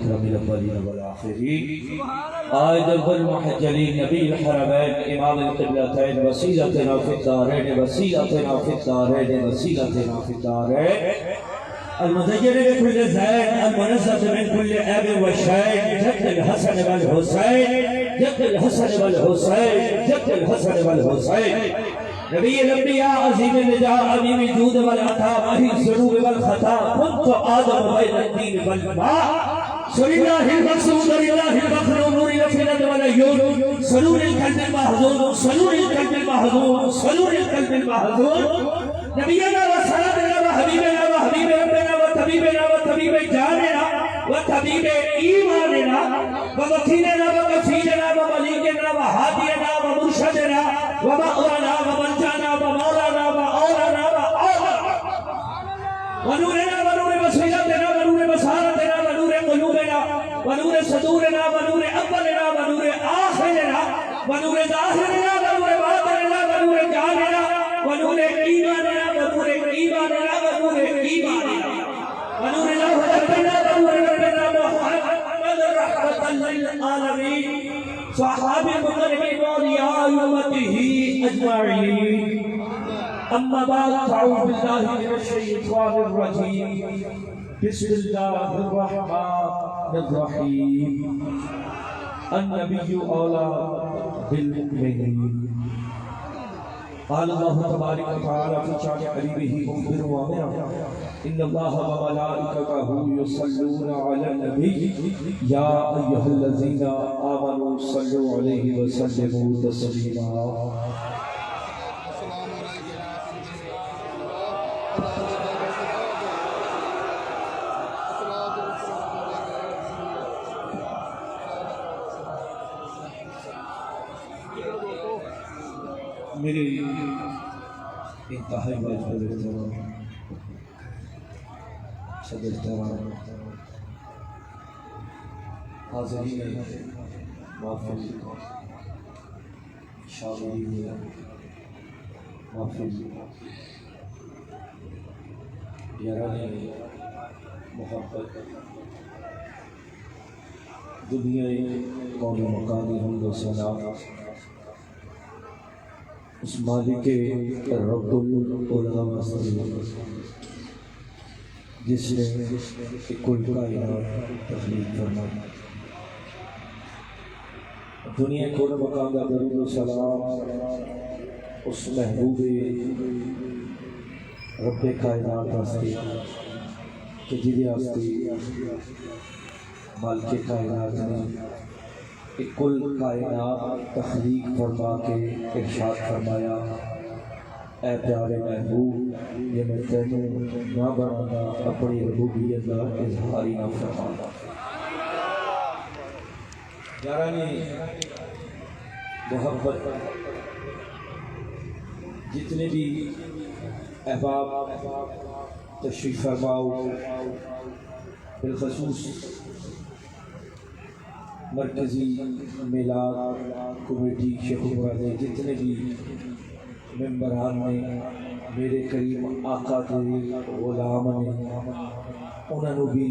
اکرم الاولین والآخرین عائد المحجلین نبی الحرمین امام القبلتین وسیلتنا فی الدارین وسیلتنا فی الدارین وسیلتنا فی الدارین المزين بكل زين المنزه من كل اب وشين جد الحسن والحسين جد الحسن والحسين جد الحسن والحسين نبي الانبياء عظيم النداء عظيم الجود والعطاء ماهي الذنوب والخطا كنت ادم بين الدين والماء سر الله المقصود لله المخلوق نور الافئده والعيون سرور القلب المحزون سرور القلب المحزون سرور القلب المحزون نبينا وسندنا وحبيبنا وحبيب ربنا وطبيبنا وطبيب جاننا وطبيب ايماننا ووكيلنا وكفيلنا ومليكنا وهادينا ومرشدنا ومأوانا وملجانا ومولانا وأولانا ونورنا ونور بصيرتنا ونور بصارتنا ونور قلوبنا ونور صدورنا ونور أولنا ونور آخرنا ونور ظاهرنا ونور باطننا ونور جاننا ونور إيماننا ونور إيماننا ونور إيماننا ونور الله ربنا ونور ربنا محمد رحمة للعالمين صحابة المقربين وأولياء أمته أجمعين أما بعد فأعوذ بالله من الشيطان الرجيم بسم الله الرحمن الرحيم النبي أولى بالمؤمنين قال الله تبارك وتعالى في شأن حبيبه مخبرا وآمرا إن الله وملائكته يصلون على النبي يا أيها الذين آمنوا صلوا عليه وسلموا تسليما میرے انتہائی واجب احترام صدر احترام حاضرین محفل شاغلین محفل یاران محبت دنیا کون مقامی حمد و ثنا اس مالک رب العالمین جس نے کل کائنات تخلیق فرمائی دنیا کو مقام دا درود و سلام اس محبوب رب کائنات واسطے کہ جدے واسطے مالک کائنات نے کل کائنات تخلیق فرما کے ارشاد فرمایا اے پیارے محبوب یہ میں تینوں نہ بنانا اپنی ربوبیت کا اظہار ہی نہ فرمانا یارانی محبت جتنے بھی احباب تشریف فرماؤ بالخصوص مرکزی میلاد کمیٹی شیخ والے جتنے بھی ممبران نے میرے کریم آقا کے غلام نے انہوں بھی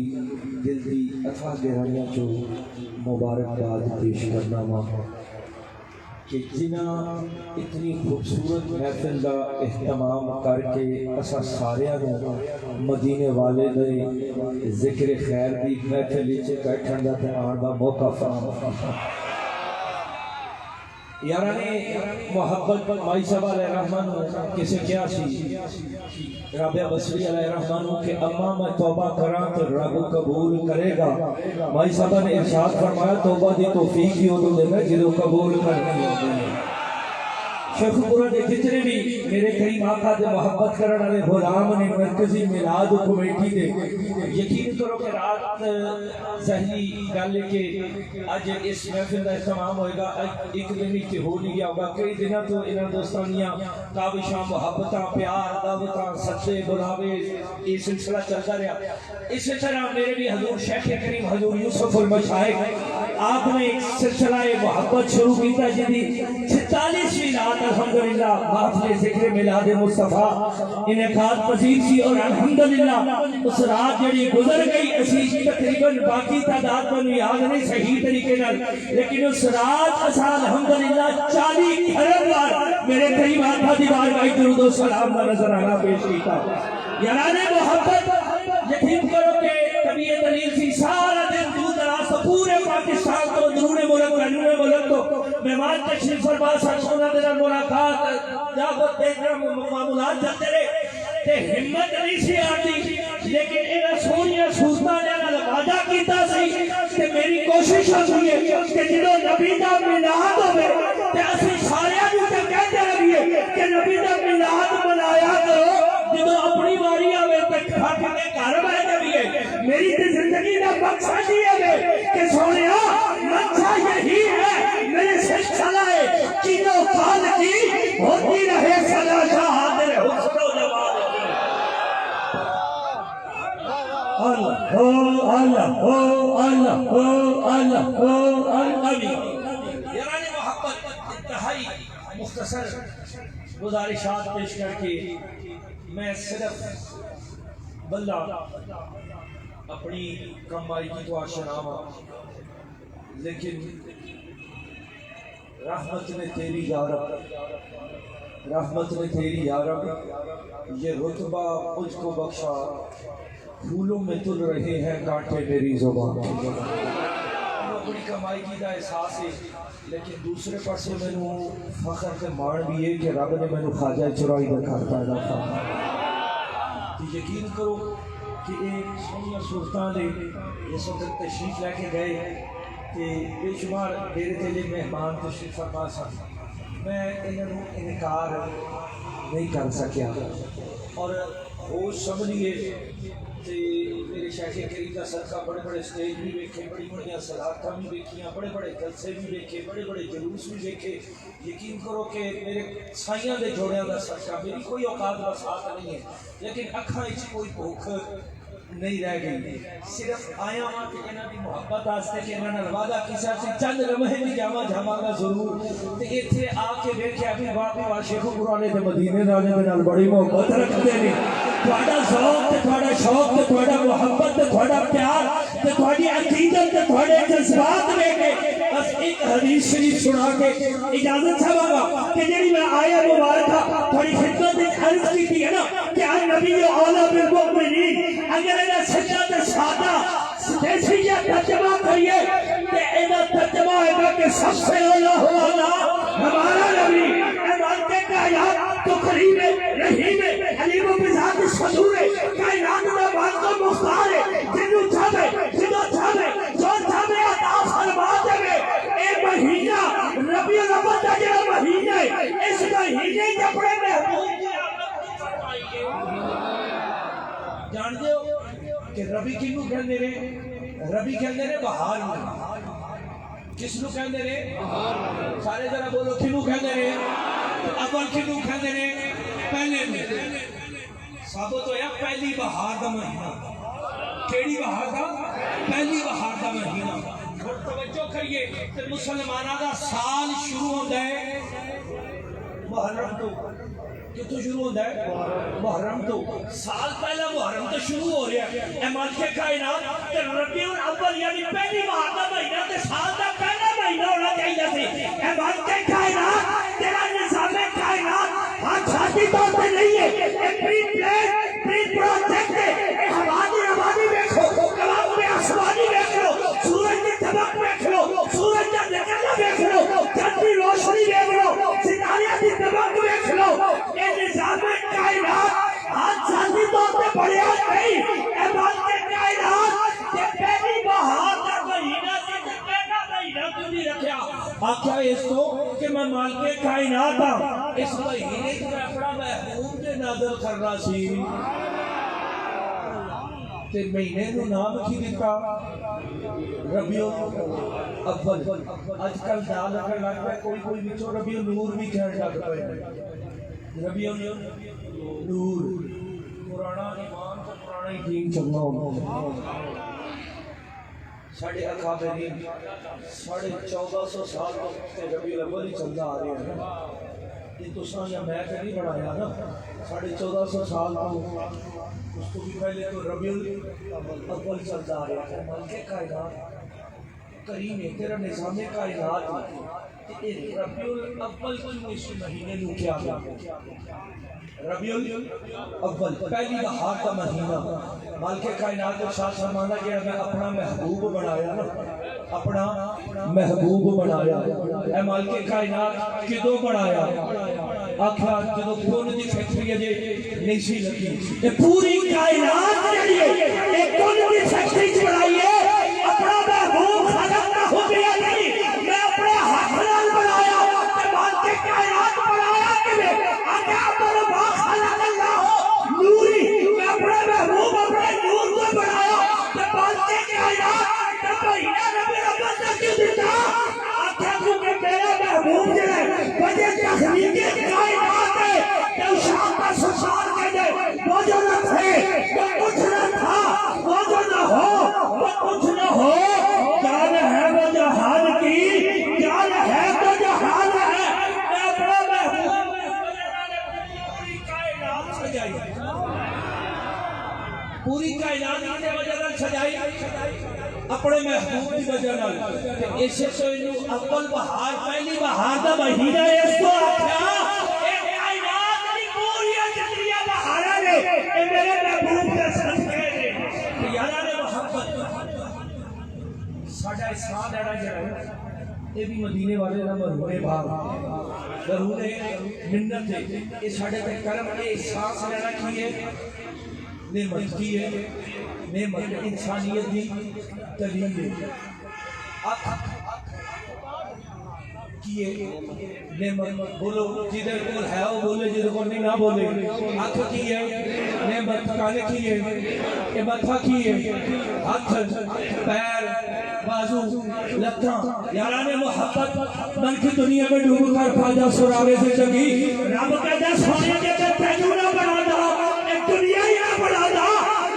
دل دی اتھا گہرائیاں چو مبارکباد پیش کرنا وا کہ جنہاں اتنی خوبصورت محفل کا اہتمام کر کے اسا ساریاں نوں مدینے والے دے ذکر خیر دی محفل وچ بیٹھن دا تے آن دا موقع فراہم یارانی محبت مائی صاحب علیہ الرحمن کسے کیا سی رابعہ بصری علیہ الرحمن کہ اما میں توبہ کراں تو رب قبول کرے گا مائی صاحب نے ارشاد فرمایا توبہ دی توفیق ہی اودوں دے گا جدوں قبول کرنی ہوندی ہے شیخ پورا دے جتنے بھی میرے کریم آقا دے محبت کرن والے غلام نے مرکزی میلاد کمیٹی دے یقین کرو کہ رات ظاہری گل کہ اج اس محفل کا اہتمام ہوئے گا ایک دن ہی ہو نہیں گیا ہوگا کئی دنوں تو انہاں دوستاں دیاں کاوشاں محبتاں پیار دعوتاں سچے بلاوے یہ سلسلہ چلتا رہا اسی طرح میرے بھی حضور شیخ کریم حضور یوسف المشائخ آپ نے ایک سلسلہ محبت شروع کیتا جدی 46ویں تفصیلات الحمدللہ محفل ذکر میلاد مصطفیٰ انعقاد پذیر سی اور الحمدللہ اس رات جڑی گزر گئی اسی تقریباً باقی تعداد پر یاد نہیں صحیح طریقے نال لیکن اس رات اسا الحمدللہ 40 ارب بار میرے قریب آقا دی بارگاہ درود و سلام کا نظرانہ پیش کیتا یاران محبت یقین کرو کہ طبیعت دلیل سی سارا دن دور دراز تو پورے پاکستان تو درون ملک رنون ملک تو مہمان تشریف فرما سکھونا دینا ملاقات جاگت دیکھنا معاملات جاتے رہے تے ہمت نہیں سی آتی لیکن انہاں سونیاں صورتاں نے وعدہ کیتا سی کہ میری کوشش ہوئی ہے کہ جدوں نبی دا میلاد ہوے تے اسی سارے نوں تے کہتے رہیے کہ نبی دا میلاد منایا کرو جدوں اپنی واری آوے تے کھا کے گھر بیٹھ جائیے میری تے زندگی دا مقصد یہ ہے کہ سونیا منشا یہی ہے میرے سے چلائے چینوں پال کی ہوتی رہے سدا شاہ تیرے حسن و جمال اللہ اللہ اللہ اللہ اللہ یاران محبت انتہائی مختصر گزارشات پیش کر کے میں صرف بندہ اپنی کمائی کی تو آشنا ہوں لیکن رحمت نے تیری یا رب رحمت نے تیری یا رب یہ رتبہ مجھ کو بخشا پھولوں میں تل رہے ہیں کانٹے میری زبان اپنی کمائی کی دا احساس ہے لیکن دوسرے پر سے میں نے فخر کے مان بھی ہے کہ رب نے میں نے خواجہ چرائی دا گھر پیدا تھا تو یقین کرو کہ ایک سونیا صورتان نے اس وقت تشریف لے کے گئے کہ بے شمار ڈیرے تیلے مہمان تشریف فرما سکتا میں انہوں انکار نہیں کر سکیا اور ہوش سمجھئے کہ میرے شیخ کریم کا صدقہ بڑے بڑے سٹیج بھی دیکھے بڑی بڑی صلاتاں بھی دیکھیاں بڑے بڑے جلسے بھی دیکھے بڑے بڑے جلوس بھی دیکھے یقین کرو کہ میرے سائیاں دے جوڑیاں دا صدقہ میری کوئی اوقات بسات نہیں ہے لیکن اکھاں اچھی کوئی بھوک نہیں رہ گئی صرف آیا ہاں کہ انہاں دی محبت آستے کہ انہاں نے وعدہ کسا سے چند لمحے بھی جامع جھامانا ضرور تے ایتھے آ کے دیکھے ابھی واقعی عاشق قرآن دے مدینے والے دے نال بڑی محبت رکھتے ہیں تھوڑا ذوق تے تھوڑا شوق تے تھوڑا محبت تے تھوڑا پیار تے تھوڑی عقیدت تے تھوڑے جذبات لے کے بس ایک حدیث شریف سنا کے اجازت چاہوں گا کہ جڑی میں آیا مبارکہ تھوڑی خدمت وچ عرض کی تھی ہے نا کہ النبی اعلی بالمؤمنین اگر انہاں سچا تے سادہ دیسیہ ترجمہ کریے تے انہاں ترجمہ ہوگا کہ سب سے اولا ہوا ہمارا نبی اے مانتے کائنات تو قریب رحیم حلیم و بذات صدور کائنات دا مالک مختار ہے جنوں چاہے جنوں چاہے جو چاہے عطا فرما دے اے مہینہ ربیع الاول دا جڑا مہینہ ہے اس مہینے وچ اپنے محبوب کی جان دے ہو کہ ربی کنوں کہندے نے ربی کہندے نے بہار کس نو کہندے نے بہار سارے ذرا بولو کنوں کہندے نے اول کنوں کہندے نے پہلے میں ثابت ہویا پہلی بہار دا مہینہ کیڑی بہار دا پہلی بہار دا مہینہ توجہ کریے کہ مسلماناں دا سال شروع ہوندا ہے محرم تو کتوں شروع ہوتا ہے محرم تو سال پہلا محرم تو شروع ہو رہا ہے اے مالک کائنات ربیع الاول یعنی پہلی بہار دا مہینہ تے سال دا پہلا مہینہ ہونا چاہیے سی اے مالک کائنات تیرا نظام کائنات ہاں چھاتی طور پہ نہیں ہے اے پری پلان پری پروجیکٹ ہے اے ہماری آبادی دیکھو کلام میں آسمانی دیکھ لو سورج کی چمک دیکھ لو سورج کا نکلنا دیکھ لو چند کی روشنی دیکھ لو ستارے کی چمک دیکھ لو اے نظام کائنات آج ذاتی طور پہ بڑھیا نہیں اے بات کے کائنات یہ پہلی بہار کا مہینہ سے پہلا مہینہ کیوں نہیں رکھا آقا اس کو کہ میں مالک کائنات ہوں اس مہینے کو اپنا محبوب کے نازل کرنا سی تے مہینے کو نام کی دیتا ربیع الاول آج کل نام رکھنے لگ پہ کوئی بچوں ربیع النور بھی کہنے لگ پہ ربیع نور پرانا ایمان تو پرانا ہی دین چلنا ہوتا ساڑھے اکابرین 1450 سال تو ربیع الاول ہی چلنا آ رہے ہیں یہ تو یا میں تو نہیں بنایا نا، 1450 سال کو اس کو بھی پہلے تو ربیع الاول چلتا آ رہا ہے۔ مالک کائنات کریم ہے، تیرا نظام کائنات ہے، ربیع الاول کیوں اس مہینے نو کیا گیا؟ ربیع الاول پہلی بہار کا مہینہ، مالک کائنات کو شاہ فرمانا کہ میں اپنا محبوب بنایا نا، اپنا محبوب بنایا۔ اے مالک کائنات کدوں بنایا؟ آخیا جدو کون دی فیکٹری اجے نہیں سی لگی، پوری کائنات جڑی ہے ایک کون دی فیکٹری بنائی ہے، اپنا محبوب خلق نہ ہو گیا نہیں، میں اپنے ہاتھ نال بنایا تے مالک کائنات بنایا کہ اگے پر با خلق اللہ نوری، میں اپنے محبوب اپنے نور کو بنایا تے مالک کائنات تے مہینہ ربیع الاول تک کیوں دیتا؟ آخیا کیونکہ میرا محبوب جو ہے وجہ تخلیق کائنات ہے کہ شام کا سسار کے دے وہ جو نہ تھے وہ کچھ نہ تھا، وہ جو نہ ہو وہ کچھ نہ ہو، جان ہے وہ جہان کی، جان ہے تو جہان ہے، میں اپنا محبوب پوری کائنات سجائی، پوری کائنات کی وجہ سے سجائی اپنے محبوب کی وجہ نال، اس سے انہوں اول بہار پہلی بہار دا مہینہ اس کو آکھیا اے کائنات دی پوری جتنی بہاراں نے اے میرے محبوب دے صدقے نے، یاراں نے محبت ساڈا احسان جڑا ہے یہ بھی مدینے والے دا مرہون باغ ضرور ہے، منت ہے، یہ ساڈے تے کرم کے احساس لینا کی ہے، نعمت کی ہے، نعمت انسانیت دی دلیل ہے، کیے نعمت بولو جدھر کول ہے وہ بولے، جدھر کول نہیں نہ بولے، آنکھ کی ہے نعمت، کان کی ہے یہ متھا کی ہے، ہاتھ پیر بازو لتاں، یاران محبت من کی دنیا میں ڈوب کر پاجا سراغے سے چگی، رب کہتا سونے کے تے تینوں نہ بنا دا، ایک دنیا ہی نہ بنا دا،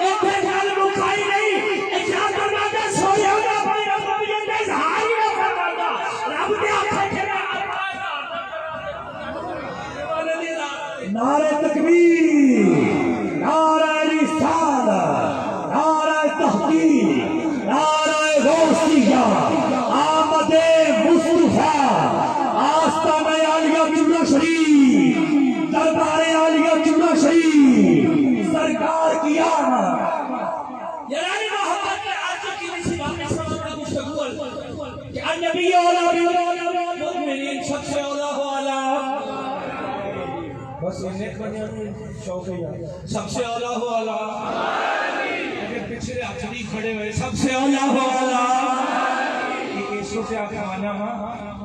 ایک گل مکائی نہیں، ایک جا کرنا دے سونے نہ بنا ربوبیت دے اظہار ہی نہ کرنا دا، رب دے آنکھیں کے نعرہ تکبیر، نعرہ رسالت، نعرہ تحقیق، نعرہ غوثیہ، آمد مصطفیٰ، آستانہ عالیہ جملہ شریف، دربار عالیہ جملہ شریف، سرکار کی آمد۔ یعنی محبت میں آج کی کسی بات میں سمجھنا گفتگو کہ النبی اولا بالمؤمنین سب سے اولا ہو اعلیٰ، بس یہ نیک بنیان شوق ہے، سب سے اولا ہو اعلیٰ، اگر پچھلے اچھلی کھڑے ہوئے سب سے اولا ہو اعلیٰ، یہ عیسو سے آپ مانا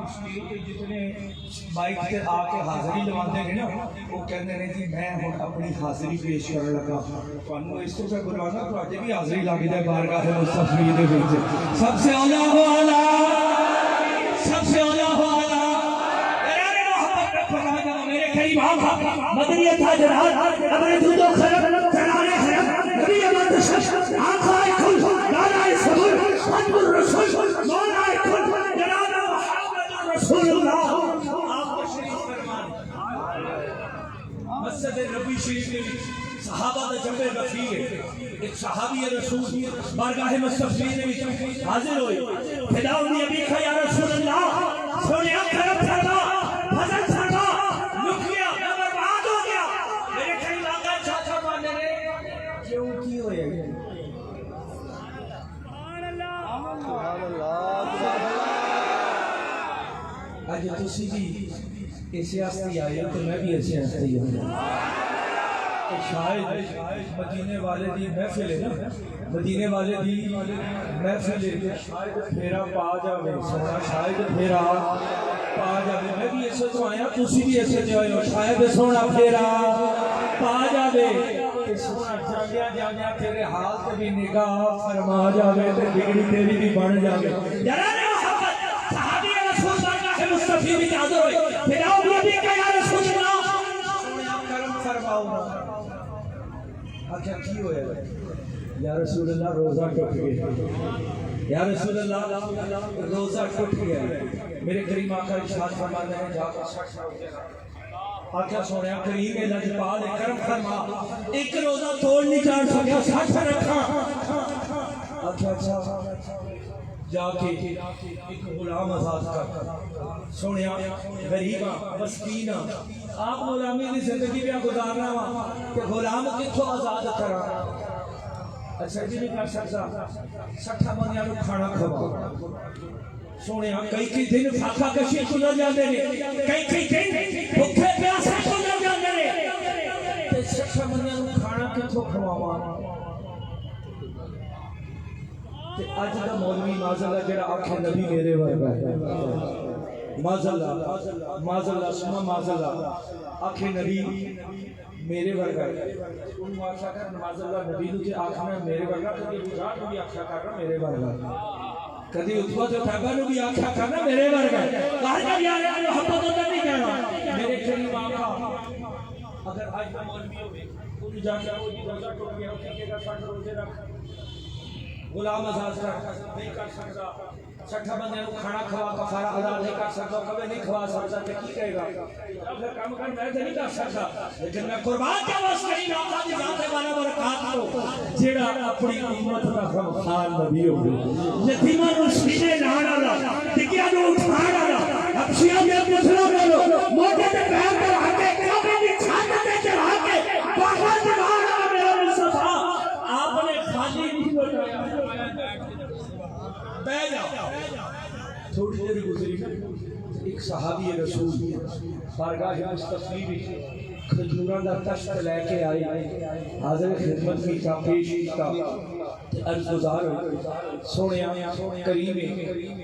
اس لیے کہ جتنے بائک سے آ کے حاضری لواندے ہیں نا وہ کہنے ہیں کہ میں ہوں اپنی حاضری پیش کرنے لگا، تو عیسو سے بلوانا تو آج بھی حاضری لگی جائے بارگاہ مصطفی دے وچ، سب سے اولا ہو اعلیٰ، سب سے اولا ہو اعلیٰ، مدنی تاجرات ابر دودو خرب سرانے حرم نبی امت شش آنکھائے کھل دانائے صبر حجم الرسول مولائے کھل جناب محمد رسول اللہ، آپ تشریف فرمان مسجد نبی شریف میں صحابہ دا جمع رفیع ہے، ایک صحابی رسول بارگاہ مصطفی میں حاضر ہوئے، فداؤ دی ابی کا یا رسول اللہ، سونے کرم فرما فضل فرما، لکھیا میں برباد ہو گیا، میرے کئی لاغا چاچا مانے نے کیوں کی ہوئے ہیں؟ آج تسی بھی ایسے ہستی آئے تو میں بھی ایسے ہستی ہوں، شاید مدینے والے دی محفل ہے نا، مدینے والے دی محفل ہے، شاید پھیرا پا جاوے سونا، شاید پھیرا پا جاوے، میں بھی ایسے تو آیا تسی بھی ایسے جو آئے ہو، شاید سونا پھیرا پا جاوے، سونا جانگیا جانگیا تیرے حال تے بھی نگاہ فرما جاوے تے بگڑی تیری بھی بڑھ جاوے، جلانے محبت صحابی رسول بارگاہ مصطفی بھی حاضر ہوئے، فداؤ بھی ابھی کا یا رسول اللہ، سونا کرم فرماؤ نا، اچھا کی ہوئے یا رسول اللہ روزہ ٹوٹ گیا، یا رسول اللہ روزہ ٹوٹ گیا، میرے کریم آقا ارشاد فرماتے ہیں جا کر آخیا سونے کریم لجپال کرم فرما ایک روزہ توڑ نہیں جان سکیا 60 رکھا آخیا اچھا جا کے ایک غلام آزاد کر سونے غریباں مسکیناں آپ غلامی کی زندگی میں گزارنا وا کہ غلام کتوں آزاد کرا اچھا جی نہیں کر سکتا 60 بندیاں نوں کھانا کھوا سونے کئی دن فاقہ کشی گزر جاتے ہیں کئی دن بھوکے پیاسے گزر جاتے ہیں تے 60 بندیاں نوں کھانا کتوں کھواواں تے اج دا مولوی ماذاللہ جڑا آکھے نبی میرے ورگا ہے ماذاللہ سما ماذاللہ آکھے نبی میرے ورگا ہے انہوں آکھا کر ماذاللہ نبی نو تے آکھنا میرے ورگا کدی ابو نو بھی آکھا کرنا میرے ورگا کدی عتبہ تے طیبہ نو بھی آکھا کرنا میرے ورگا کہا کر یار محبت تو نہیں کہنا میرے قریب آقا اگر آج دا مولوی ہوئے انہوں جا کے وہ جی روزہ ٹوٹ گیا کہ گا 60 روزے رکھ غلام آزاد نہیں کر سکتا 60 بندے کو کھانا کھوا کفارہ ادا نہیں کر سکتا کبھی نہیں کھوا سکتا کہ کی کہے گا اگر کام کر میں نہیں کر سکتا لیکن میں قربان کے واسطے کریم آقا دی ذات والا برکات کو جیڑا اپنی امت دا غمخوار نبی ہو یتیماں نوں سینے لانا والا ٹکیاں نوں اٹھانا والا حبشیاں دے پتھروں نوں موٹے تے پیر تے رکھ کے کعبے دی چھت تے چڑھا کے باہر دکھانا میرا مصطفی آپ نے خالی نہیں بٹھایا بہ جاؤ تھوڑی دیر گزری ایک صحابی رسول بارگاہ مصطفی میں کھجوراں دا تشت لے کے آئی حاضر خدمت کی کا پیش کا عرض گزار سونیا کریم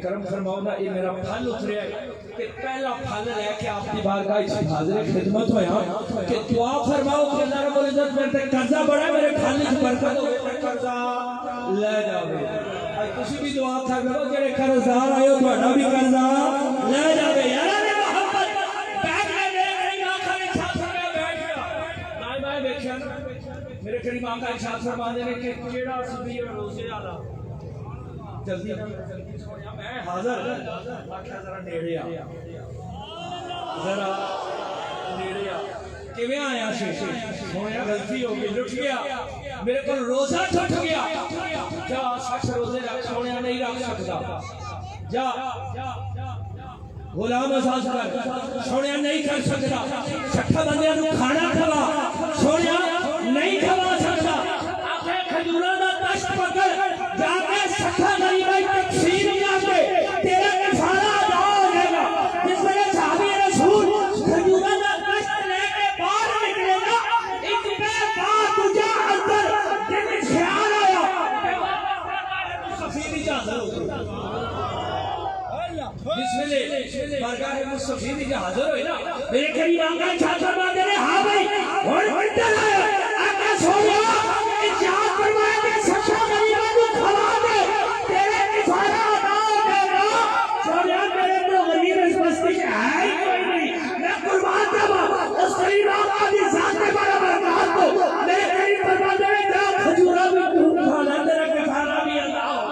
کرم فرماؤ نا یہ میرا پھل اتریا ہے کہ پہلا پھل لے کے آپ کی بارگاہ وچ حاضر خدمت ہویا کہ دعا فرماؤ کہ اللہ رب العزت میرے تے قرضہ بڑا میرے پھل وچ برکت ہوے قرضہ لے جاوے تسی بھی دعا کر لو جڑے قرضدار آئے ہو تہاڈا بھی قرضہ لے جاوے یار نے محبت بیٹھ کے میرے آنکھاں وچ چھت پہ بیٹھ گیا میں دیکھیا میرے کریم آقا ارشاد فرماتے ہیں کہ کیڑا صبح روزے والا جلدی سویا میں حاضر آکھیا ذرا نیڑے آ ذرا نیڑے آ کیویں آیا سی سویا غلطی ہو گئی لٹ گیا میرے کو روزہ ٹوٹ گیا جا 60 روزے رکھ سونے نہیں رکھ سکتا جا غلام آزاد کر سونے نہیں کر سکتا 60 بندیاں نوں کھانا کھوا سونے نہیں کھوا سکتا آخر کھجوراں دا تشت پکڑ جا کے 60 غریباں تقسیم کر کے تیرا کفارہ ادا ہو جائے گا جس وجہ صحابی رسول کھجوراں دا تشت لے کے باہر نکلے گا ایک بے بات تجھا اندر جن خیال آیا مصطفی دی حاضر ہو بسم اللہ بارگاہ مصطفی دی حاضر ہوئے نا میرے قریب آقا ارشاد فرماتے ہیں ہاں بھائی اور انٹر آیا آقا سویا ارشاد فرمایا کہ 60 غریباں کو کھوا دے تیرے کفارہ ادا ہو جائے گا سویا میرے تو غریب اس بستی کے ہے ہی کوئی نہیں میں قربان جاوا اس قریب آقا دی ذات والا برکات کو میرے قریب فرماتے ہیں جا کھجورا بھی تو کھانا تیرا کفارہ بھی ادا ہو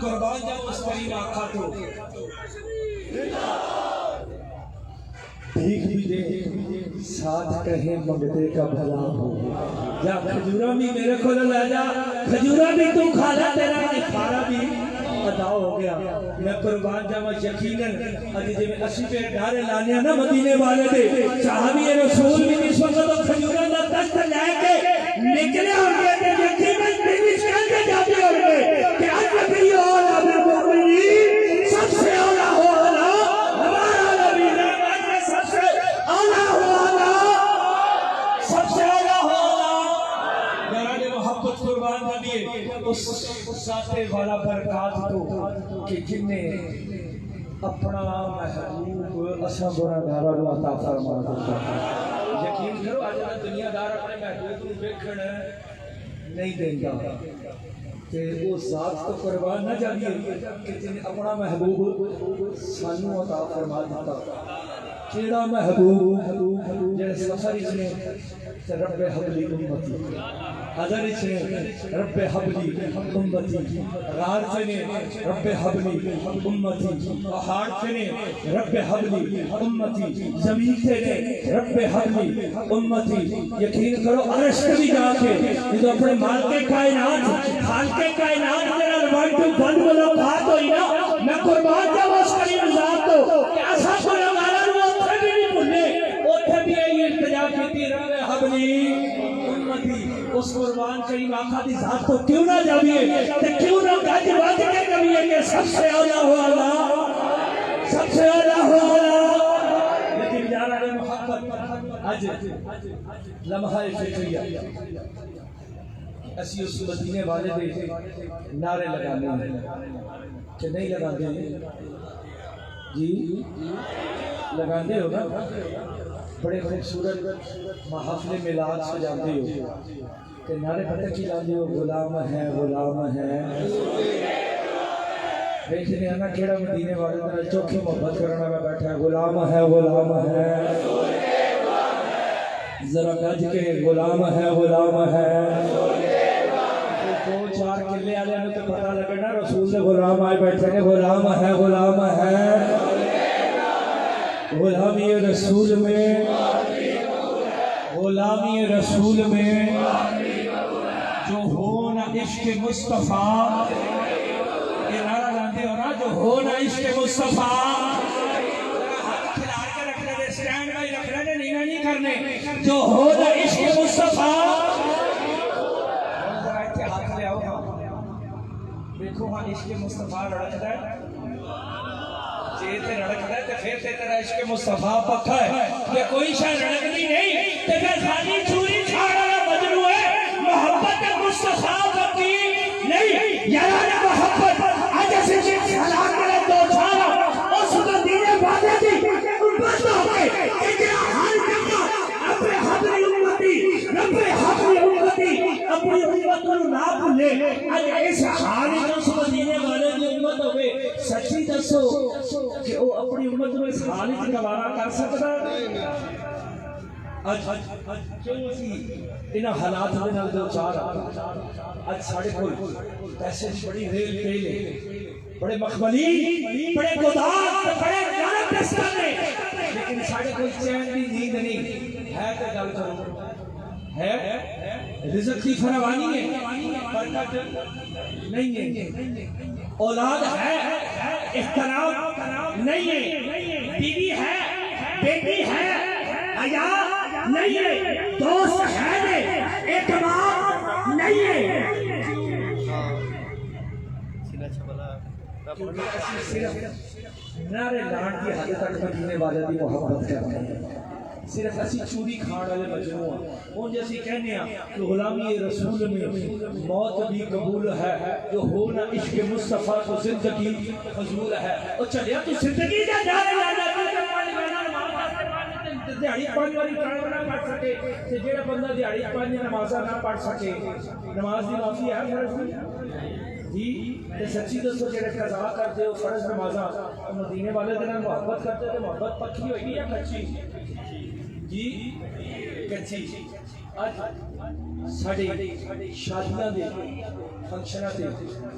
قربان جاؤ اس کریم آقا تو بھیک بھی دے ساتھ کہیں منگتے کا بھلا ہو جا کھجورا بھی میرے کو لے جا کھجورا بھی تو کھا لے تیرا کفارہ بھی ادا ہو گیا میں قربان جاؤں یقیناً اج جے میں 80 پہ ڈھارے لانے نا مدینے والے دے صحابی رسول بھی اس وقت کھجورا دا دست لے کے نکلے ہوں گے تے یقیناً فنش کر کے جاتے ہوں گے کہ اج نبی اور المؤمنین سب سے اولا ہو ہمارا نبی ہے سب سے اولا ہو سب سے اولا ہو میرے محبت قربان نبی اس ساتھ والا برکات کو کہ جن نے اپنا محبوب اسا برا دارا کو عطا فرما دیتا یقین کرو اج دنیا دار اپنے محبوب کو دیکھن نہیں دیندا تے وہ ذات تو قربان نہ جائیے کہ جن اپنا محبوب سانو عطا فرما دیتا کیڑا محبوب جڑے سفر نے رب حبلی امتی، حضر نے رب حبلی امتی، غار نے رب حبلی امتی، پہاڑ نے رب حبلی امتی، زمین نے رب حبلی امتی. یقین کرو عرش پہ بھی جا کے جو اپنے مالک کائنات میرا ون ٹو ون ملاقات ہوئی نا، میں قربان جاواں اس کریم ذات تو کہ ایسا کوئی ہمارا اوتھے بھی نہیں بھولے، اوتھے بھی یہی التجا کیتی رب حبلی امتی. اس قربان کریم آقا دی ذات کو کیوں نہ جاویے تے کیوں نہ گج وج کے کہیے کہ سب سے اعلیٰ ہو اللہ، سب سے اعلیٰ ہو اللہ. لیکن یار محبت اج لمحہ فکریہ اسی اس مدینے والے دے نعرے لگانے ہیں کہ نہیں لگاتے ہیں جی؟ لگاتے ہو نا؟ بڑے خوبصورت محافل میلاد سجاتے ہو کہ نعرے پتہ کی لاتے ہو؟ غلام ہے غلام ہے. دیکھنے آنا کیڑا مدینے والے دے چوکھی محبت کرنا میں بیٹھا ہے، غلام ہے غلام ہے. ذرا گج کے غلام ہے غلام ہے. دو چار قلعے والے نے تو پتہ لگنا رسول دے غلام آئے بیٹھے نے، غلام ہے غلام ہے. غلامی رسول میں، غلامی رسول میں جو ہو نہ عشق مصطفیٰ، یہ نعرہ لاندے ہو نا، جو ہو نہ عشق مصطفیٰ. کھلار کے رکھنے دے، سٹینڈ بائی رکھنے دے، نینا نہیں کرنے. جو ہو نہ عشق مصطفیٰ، ذرا اتنے ہاتھ لے آؤ، دیکھو ہاں عشق مصطفیٰ رڑکتا ہے. جی تے رڑکتا ہے تے پھر تے تیرا عشق مصطفیٰ پکا ہے. یہ کوئی شاید رڑکتی نہیں تے پھر خالی چوری چھاڑا مجنو ہے. محبت مصطفیٰ پکی نہیں یارانہ محبت آج سے سلام کرے دو چھاڑا اس مدینے والے دی امت ہو کے اجرا حال کرنا. رب حبلی امتی، رب حبلی امتی، اپنی امت کو نہ بھولے. آج اس حال اس مدینے والے دی امت ہوئے. سچی دسو کہ وہ اپنی امت میں اس حال کی گوارا کر سکتا ہے؟ کیوں اسی انہاں حالات دے نال دو چار اج ساڈے کول پیسے بڑی ریل پیلے، بڑے مخملی، بڑے گودار، بڑے جانب دستان نے، لیکن ساڈے کول چین دی نیند نہیں ہے. تے گل کرو ہے رزق کی فراوانی ہے، برکت نہیں ہے، اولاد ہے، احترام نہیں ہے، بیوی ہے، بیٹی ہے، حیا نہیں ہے، دوست ہے، اعتماد نہیں ہے. کیونکہ اسی صرف نعرے لان کی حد تک مدینے والے دی محبت کرتے ہیں. صرف اسی چوری کھان والے مجنوں ہیں. ان جیسی کہنے ہیں کہ غلامی رسول میں موت بھی قبول ہے، جو ہو نہ عشق مصطفیٰ کو زندگی فضول ہے. اور چلیا تو زندگی جا جا لانا دیہڑی پانچ واری قرآن نہ پڑھ سکے تے جڑا بندہ دیہڑی پانچ نمازاں نہ پڑھ سکے، نماز دی معافی ہے فرض جی؟ تے سچی دسو جڑے قضا کرتے ہو فرض نمازاں، مدینے والے دے نال محبت کرتے تے محبت پکی ہوئی یا کچی جی؟ کچی. اج ساڈی شادیاں دے فنکشناں تے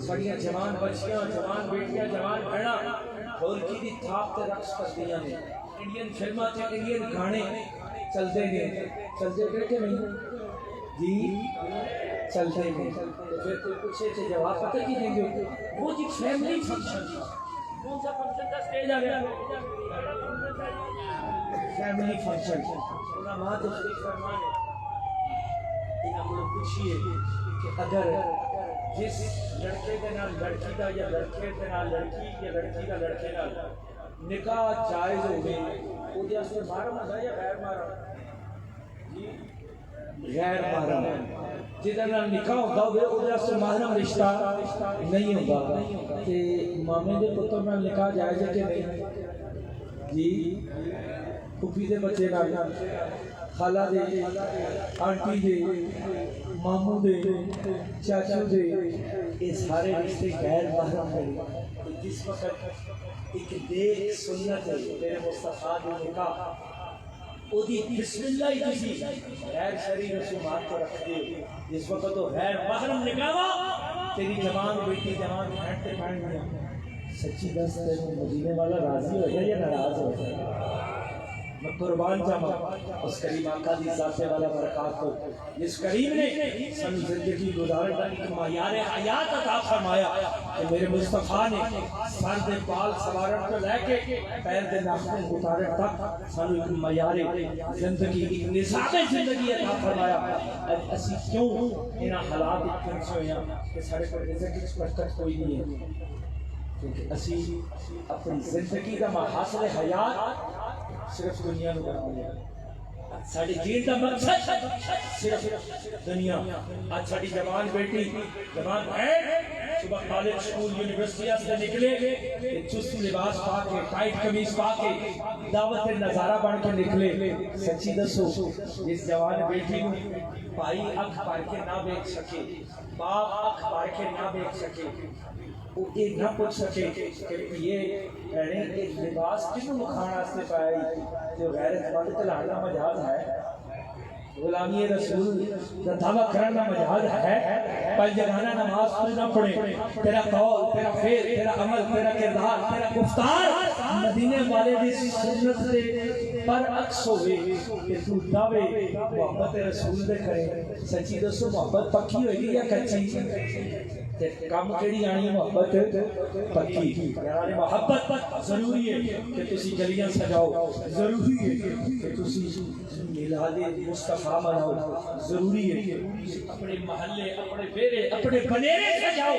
ساڈیاں جوان بچیاں، جوان بیٹیاں، جوان بہناں ڈھولکی دی تھاپ تے رقص کردیاں نے. انڈین فلماں تے انڈین گانے چلتے ہیں، چلتے کہ نہیں جی؟ چلتے ہیں. پھر کوئی پوچھے تھے جواب پتہ کی دیں گے؟ وہ جی فیملی فنکشن. کون سا فنکشن کا اسٹیج آ گیا؟ Family function. علماء تشریف فرما ہے انہاں کو پوچھئے کہ اگر جس لڑکے کے نال لڑکی دا یا لڑکے کے نال لڑکی یا لڑکی دا لڑکے نال نکاح جائز ہوگی، وہ دے اصل محرم ہوتا ہے یا غیر محرم جی؟ غیر محرم. جدھر نال نکاح ہوتا ہوئے وہ دے اصل محرم رشتہ نہیں ہوتا. کہ مامے دے پتر نال نکاح جائز ہے کہ نہیں جی؟ پھوپھی دے بچے نال خالہ دے آنٹی دے ماموں دے چاچو دے یہ سارے رشتے غیر محرم ہیں جس وقت ایک دیکھ سنت ہے میرے مصطفیٰ نے نکاح وہ دی بسم اللہ ہی کسی غیر شرعی رسومات کو رکھ دے جس وقت تو غیر محرم نکاح تیری جوان بیٹی جوان پھینٹتے پھینٹ دیا سچی دس مدینے والا راضی ہو جائے یا ناراض ہو جائے میں قربان جاواں اس کریم آقا دی ذات والا برکات کو جس کریم نے سن زندگی گزارنے کا ایک معیار حیات عطا فرمایا کہ میرے مصطفیٰ نے سر دے بال سوارن کو لے کے پیر دے ناخن اتارے تک سانو ایک معیار زندگی ایک نصاب زندگی عطا فرمایا اسی کیوں انہاں حالات وچ ہوئے ہیں کہ سارے کو رزق کی برکت کوئی نہیں ہے کیونکہ اسی اپنی زندگی کا محاصل حیات صرف دنیا میں بنا لیا ساڑی جین کا مقصد صرف دنیا آج ساڑی جوان بیٹی جوان بھائی صبح کالج سکول یونیورسٹیاں سے نکلے چست لباس پا کے ٹائٹ قمیض پا کے دعوت نظارہ بن کے نکلے سچی دسو جس جوان بیٹی کو بھائی اکھ پار کے نہ بیچ سکے باپ اکھ پار کے نہ بیچ سکے وہ یہ نہ پوچھ سکے کہ یہ لباس کیوں مکھانا سے پائی جو غیرت مند کلانا مجاز ہے غلامی رسول کا دعویٰ کرنا مجاز ہے پنج جگانہ نماز تو نہ پڑھے تیرا قول تیرا فعل تیرا عمل تیرا کردار تیرا گفتار مدینے والے دی سنت سے پر عکس ہوئے کہ تو دعوے محبت رسول دے کرے سچی دسو محبت پکی ہوئی یا کچی کام کیڑی آنی محبت پکی یعنی محبت ضروری ہے کہ تسی گلیاں سجاؤ ضروری ہے کہ تسی میلاد مصطفیٰ مناؤ ضروری ہے کہ اپنے محلے اپنے بیرے اپنے بنیرے سجاؤ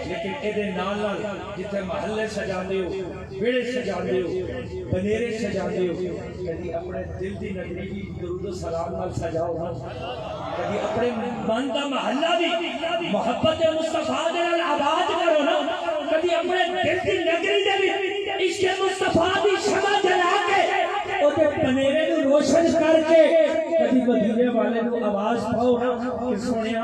لیکن ایدے نال نال جتنے محلے سجاندے ہو بیڑے سجاندے ہو بنیرے سجاندے ہو کبھی اپنے دل دی نگری بھی درود و سلام نال سجاؤ کبھی اپنے من کا محلہ بھی محبت مصطفیٰ دے نال آباد کرو نا کبھی اپنے دل دی نگری دے بھی عشق مصطفیٰ دی شمع جلا کے اوتے بنیرے کو روشن کر کے کبھی مدینے والے کو آواز پاؤ نا کہ سنیا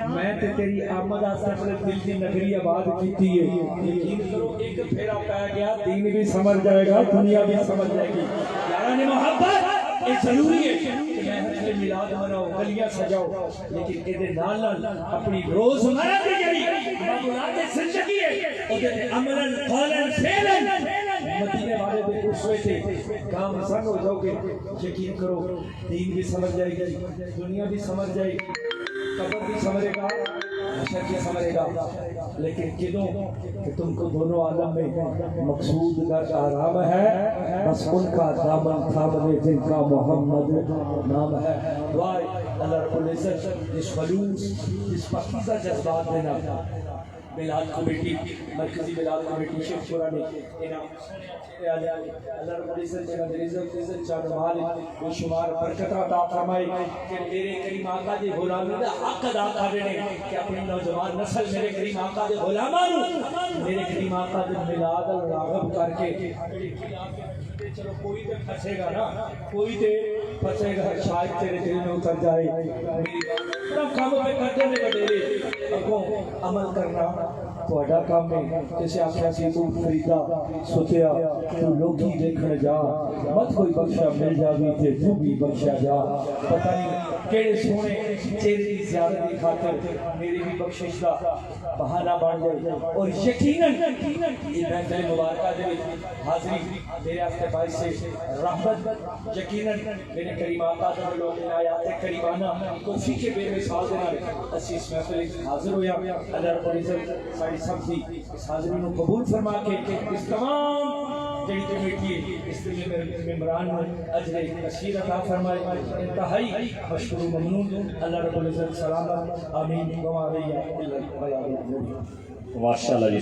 میں تے تیری آمد آستے اپنے دل دی نگری آباد کیتی ہے یقین کرو ایک پھیرا پہ گیا دین بھی سمجھ جائے گا دنیا بھی سمجھ جائے گی یاران محبت یہ ضروری ہے کہ میں اپنے میلاد مناؤ گلیاں سجاؤ لیکن ایدے نال نال اپنی روزمرہ دی جڑی معمولات زندگی ہے اوتے عملاً قولاً فعلاً مدینے والے دے اسوے تھے کام آسان ہو جاؤ گے یقین کرو دین بھی سمجھ جائے گی دنیا بھی سمجھ جائے گی قبر بھی سمجھے گا حشر بھی سمجھے گا لیکن کدوں کہ تم کو دونوں عالم میں مقصود کا آرام ہے بس ان کا دامن تھامنے جن کا محمد نام ہے دعائے اللہ رب العزت جس خلوص جس پاکیزہ جذبات دینا میلاد کمیٹی مرکزی میلاد کمیٹی شیخ پورا نے اللہ رب العزت جنہ عزت چاند مالک بے شمار برکت عطا فرمائے کہ میرے کریم آقا دے غلامی دا حق ادا کر رہے ہیں کہ اپنی نوجوان نسل میرے کریم آقا دے غلاماں میرے کریم آقا دے میلاد راغب کر کے چلو کوئی تے پھنسے گا نا کوئی تے پھنسے گا شاید تیرے دل میں اتر جائے میرا کام پہ کرتے میں بڑے اگوں عمل کرنا تھوڑا کام میں جیسے آخیا سی تو فریدہ ستیا تو لوگی دیکھنے جا مت کوئی بخشا مل جاوی تے تو بھی بخشا جا پتہ نہیں کیڑے سونے چہرے کی زیادہ دی خاطر میری بھی بخشش دا بہانہ بن جائے اور یقیناً یہ محفل مبارکہ دے حاضری میرے آستے باعث سے رحمت یقیناً میرے کریم آقا دے لوگ آیات کریمانہ توفیق کے بے مثال دینا اسی اس محفل حاضر ہویا اللہ رب العزت ساری سب دی اس حاضری کو قبول فرما کے اس تمام جڑی کمیٹی ہے اس لیے میرے ممبران میں اجر کثیر عطا فرمائے انتہائی مشکور و ممنون اللہ رب العزت سلامت آمین وما علیہ ماشاء اللہ جی